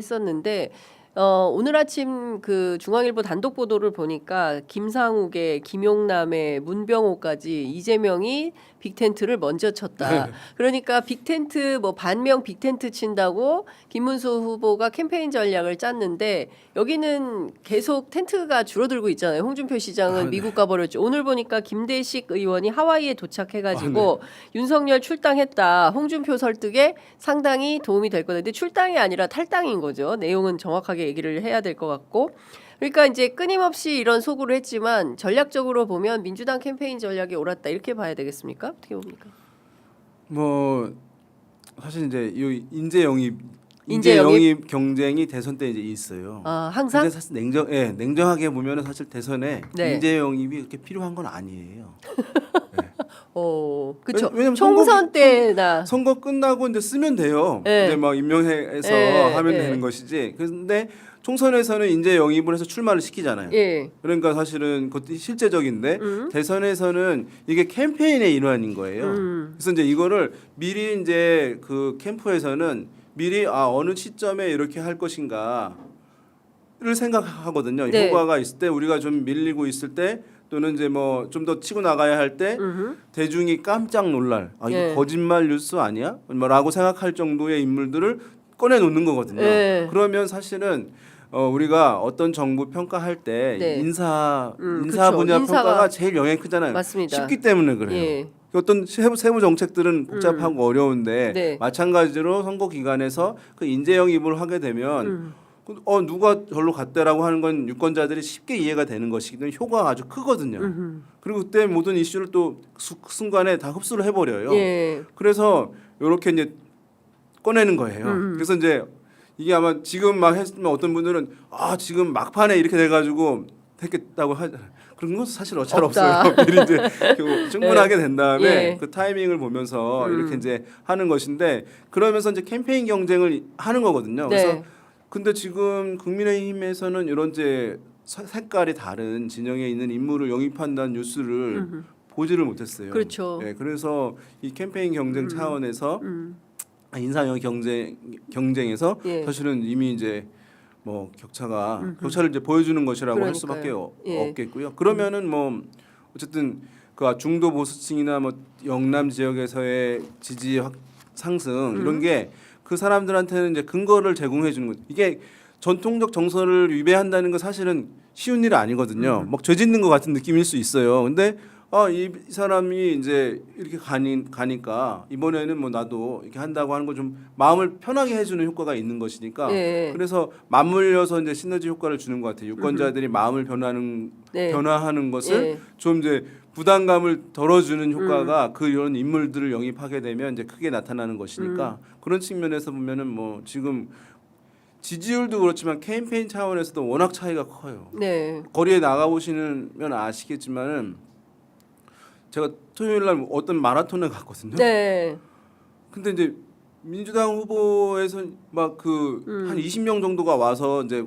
했었는데 오늘 아침 그 중앙일보 단독 보도를 보니까 김상욱의 김용남의 문병호까지 이재명이 빅텐트를 먼저 쳤다. 그러니까 빅텐트 뭐 반명 빅텐트 친다고 김문수 후보가 캠페인 전략을 짰는데 여기는 계속 텐트가 줄어들고 있잖아요. 홍준표 시장은 미국 가버렸죠. 오늘 보니까 김대식 의원이 하와이에 도착해가지고 윤석열 출당했다. 홍준표 설득에 상당히 도움이 될 거다. 근데 출당이 아니라 탈당인 거죠. 내용은 정확하게 얘기를 해야 될 것 같고. 그러니까 이제 끊임없이 이런 소구를 했지만 전략적으로 보면 민주당 캠페인 전략이 옳았다 이렇게 봐야 되겠습니까? 어떻게 봅니까? 뭐 사실 이제 이 인재 영입 경쟁이 대선 때 이제 있어요. 아 항상? 근데 사실 냉정하게 보면은 사실 대선에 네. 인재 영입이 그렇게 필요한 건 아니에요. 그렇죠. 왜냐면 총선 때나 선거 끝나고 이제 쓰면 돼요. 네. 이제 막 임명해서 네. 하면 네. 되는 것이지. 근데 총선에서는 인재 영입을 해서 출마를 시키잖아요. 예. 그러니까 사실은 그것도 실제적인데 대선에서는 이게 캠페인의 일환인 거예요. 그래서 이제 이거를 미리 이제 그 캠프에서는 미리 어느 시점에 이렇게 할 것인가를 생각하거든요. 네. 효과가 있을 때 우리가 좀 밀리고 있을 때 또는 이제 뭐 좀 더 치고 나가야 할 때 대중이 깜짝 놀랄 이거 네. 거짓말 뉴스 아니야? 뭐라고 생각할 정도의 인물들을 꺼내 놓는 거거든요. 네. 그러면 사실은 우리가 어떤 정부 평가할 때 네. 인사 그쵸. 분야 인사가- 평가가 제일 영향이 크잖아요. 맞습니다. 쉽기 때문에 그래요. 예. 어떤 세부 정책들은 복잡하고 어려운데 네. 마찬가지로 선거 기간에서 그 인재 영입을 하게 되면 누가 절로 갔대라고 하는 건 유권자들이 쉽게 이해가 되는 것이기 때문에 효과가 아주 크거든요. 그리고 그때 모든 이슈를 또 순간에 다 흡수를 해버려요. 예. 그래서 이렇게 이제 꺼내는 거예요. 그래서 이제 이게 아마 지금 막 했으면 어떤 분들은 지금 막판에 이렇게 돼가지고 됐겠다고 그런 건 사실 잘 없다. 없어요. 미리 이제 충분하게 된 다음에 예. 그 타이밍을 보면서 이렇게 이제 하는 것인데 그러면서 이제 캠페인 경쟁을 하는 거거든요. 네. 그래서 근데 지금 국민의힘에서는 이런 이제 색깔이 다른 진영에 있는 인물을 영입한다는 뉴스를 보지를 못했어요. 그렇죠. 예, 그래서 이 캠페인 경쟁 차원에서 인사영 경쟁에서 예. 사실은 이미 이제 뭐 격차를 이제 보여주는 것이라고 할 수밖에 그러니까요. 예. 없겠고요. 그러면은 뭐 어쨌든 그 중도 보수층이나 뭐 영남 지역에서의 지지 상승 이런 게 그 사람들한테는 이제 근거를 제공해 주는 거죠. 이게 전통적 정서를 위배한다는 건 사실은 쉬운 일 아니거든요. 막 죄짓는 것 같은 느낌일 수 있어요. 근데 이 사람이 이제 이렇게 가니까 이번에는 뭐 나도 이렇게 한다고 하는 거 좀 마음을 편하게 해주는 효과가 있는 것이니까 예. 그래서 맞물려서 이제 시너지 효과를 주는 것 같아요. 유권자들이 마음을 네. 변화하는 것을 예. 좀 이제 부담감을 덜어주는 효과가 이런 인물들을 영입하게 되면 이제 크게 나타나는 것이니까 그런 측면에서 보면은 뭐 지금 지지율도 그렇지만 캠페인 차원에서도 워낙 차이가 커요. 네. 거리에 나가 보시면 아시겠지만은 제가 토요일 날 어떤 마라톤을 갔거든요. 네. 근데 이제 민주당 후보에서 막 한 20명 정도가 와서 이제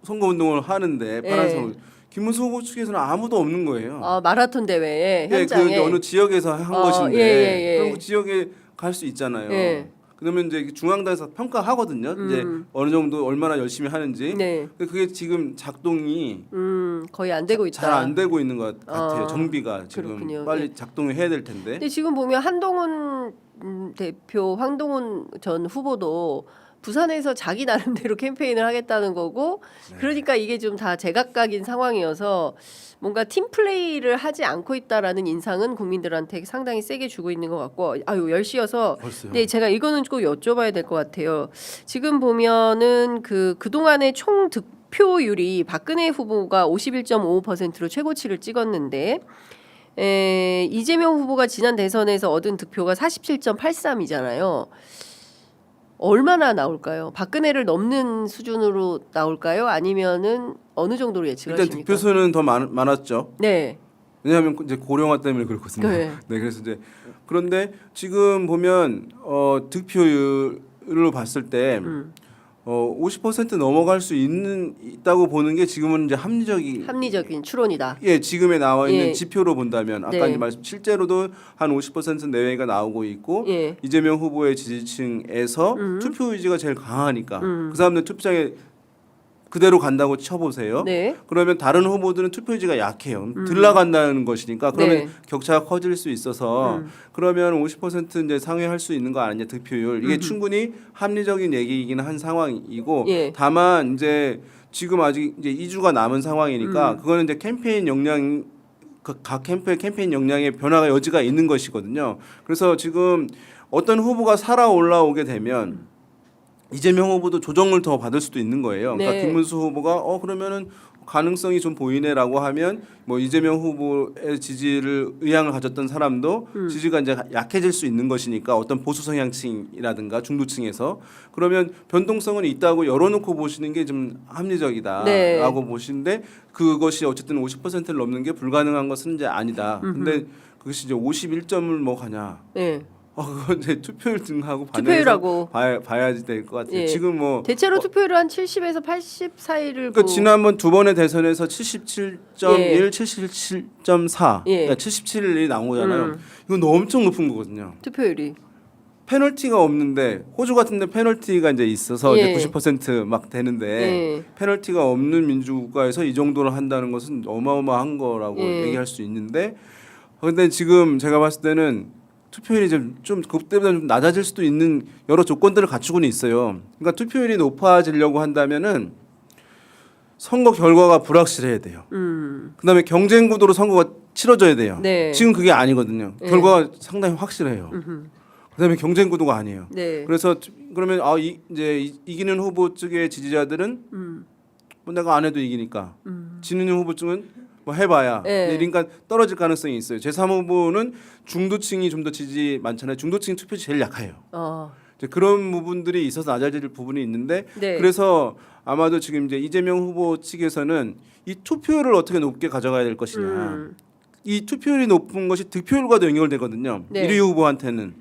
선거 운동을 하는데 파란색 김문수 후보 측에서는 아무도 없는 거예요. 마라톤 대회에 예, 현장에. 그 어느 지역에서 한 것인데 예. 그럼 그 지역에 갈 수 있잖아요. 예. 그러면 이제 중앙당에서 평가하거든요. 이제 어느 정도 얼마나 열심히 하는지. 네. 근데 그게 지금 작동이 거의 안 되고 있다. 잘 안 되고 있는 것 같아요. 정비가 지금 그렇군요. 빨리 작동을 해야 될 텐데. 근데 지금 보면 한동훈 대표, 황동훈 전 후보도 부산에서 자기 나름대로 캠페인을 하겠다는 거고, 그러니까 이게 좀 다 제각각인 상황이어서 뭔가 팀 플레이를 하지 않고 있다라는 인상은 국민들한테 상당히 세게 주고 있는 것 같고, 10시여서 벌써요. 네, 제가 이거는 꼭 여쭤봐야 될 것 같아요. 지금 보면은 그동안의 총 득표율이 박근혜 후보가 51.55%로 최고치를 찍었는데 이재명 후보가 지난 대선에서 얻은 득표가 47.83이잖아요. 얼마나 나올까요? 박근혜를 넘는 수준으로 나올까요? 아니면은 어느 정도로 일단 예측하십니까? 득표수는 더 많았죠. 네. 왜냐하면 이제 고령화 때문에 그렇거든요. 네. 네, 그래서 이제 그런데 지금 보면 득표율로 봤을 때 50% 넘어갈 수 있다고 보는 게 지금은 이제 합리적인 추론이다. 예, 지금에 나와 있는 예. 지표로 본다면 아까 네. 이제 말씀 실제로도 한 50% 내외가 나오고 있고 예. 이재명 후보의 지지층에서 투표 의지가 제일 강하니까 그 사람들 투표장에 그대로 간다고 쳐보세요. 네. 그러면 다른 후보들은 투표 의지가 약해요. 들나간다는 것이니까 그러면 네. 격차가 커질 수 있어서 그러면 50% 이제 상회할 수 있는 거 아니냐 득표율 이게 충분히 합리적인 얘기이긴 한 상황이고 예. 다만 이제 지금 아직 이제 2주가 남은 상황이니까 그거는 이제 캠페인 역량 각 캠프의 캠페인 역량의 변화가 여지가 있는 것이거든요. 그래서 지금 어떤 후보가 살아 올라오게 되면 이재명 후보도 조정을 더 받을 수도 있는 거예요. 그러니까 네. 김문수 후보가 그러면은 가능성이 좀 보이네라고 하면 뭐 이재명 후보의 지지를 의향을 가졌던 사람도 지지가 이제 약해질 수 있는 것이니까 어떤 보수 성향층이라든가 중도층에서 그러면 변동성은 있다고 열어놓고 보시는 게 좀 합리적이다라고 네. 보시는데 그것이 어쨌든 50%를 넘는 게 불가능한 것은 이제 아니다. 근데 그것이 이제 51점을 뭐 가냐? 네. 그건 이제 투표율 등하고 투표율하고 봐야지 될 것 같아요. 예. 지금 뭐 대체로 투표율은 한 70에서 80 사이를 그러니까 지난번 두 번의 대선에서 77.1, 예. 77.4, 예. 그러니까 77이 나온 거잖아요. 이건 너무 엄청 높은 거거든요. 투표율이 페널티가 없는데 호주 같은데 페널티가 이제 있어서 예. 이제 90%막 되는데 예. 페널티가 없는 민주국가에서 이 정도를 한다는 것은 어마어마한 거라고 예. 얘기할 수 있는데 근데 지금 제가 봤을 때는 투표율이 좀 그때보다 좀 낮아질 수도 있는 여러 조건들을 갖추고는 있어요. 그러니까 투표율이 높아지려고 한다면은 선거 결과가 불확실해야 돼요. 그다음에 경쟁 구도로 선거가 치러져야 돼요. 네. 지금 그게 아니거든요. 네. 결과가 상당히 확실해요. 그다음에 경쟁 구도가 아니에요. 네. 그래서 그러면 이제 이기는 후보 측의 지지자들은 뭐 내가 안 해도 이기니까 지는 후보 측은 뭐 해봐야 네. 그러니까 떨어질 가능성이 있어요. 제3 후보는 중도층이 좀 더 지지 많잖아요. 중도층 투표 제일 약해요. 이제 그런 부분들이 있어서 낮아질 부분이 있는데 네. 그래서 아마도 지금 이제 이재명 후보 측에서는 이 투표율을 어떻게 높게 가져가야 될 것이냐. 이 투표율이 높은 것이 득표율과도 연결되거든요. 네. 1위 후보한테는.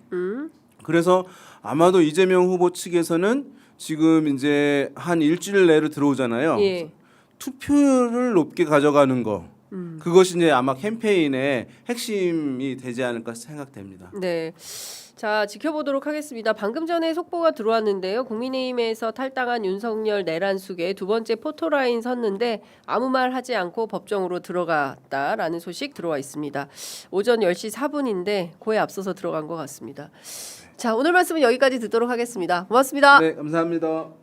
그래서 아마도 이재명 후보 측에서는 지금 이제 한 일주일 내로 들어오잖아요. 예. 투표율을 높게 가져가는 거. 그것이 이제 아마 캠페인의 핵심이 되지 않을까 생각됩니다. 네. 자, 지켜보도록 하겠습니다. 방금 전에 속보가 들어왔는데요. 국민의힘에서 탈당한 윤석열 내란숙의 두 번째 포토라인 섰는데 아무 말 하지 않고 법정으로 들어갔다라는 소식 들어와 있습니다. 오전 10시 4분인데 그에 앞서서 들어간 것 같습니다. 자, 오늘 말씀은 여기까지 듣도록 하겠습니다. 고맙습니다. 네, 감사합니다.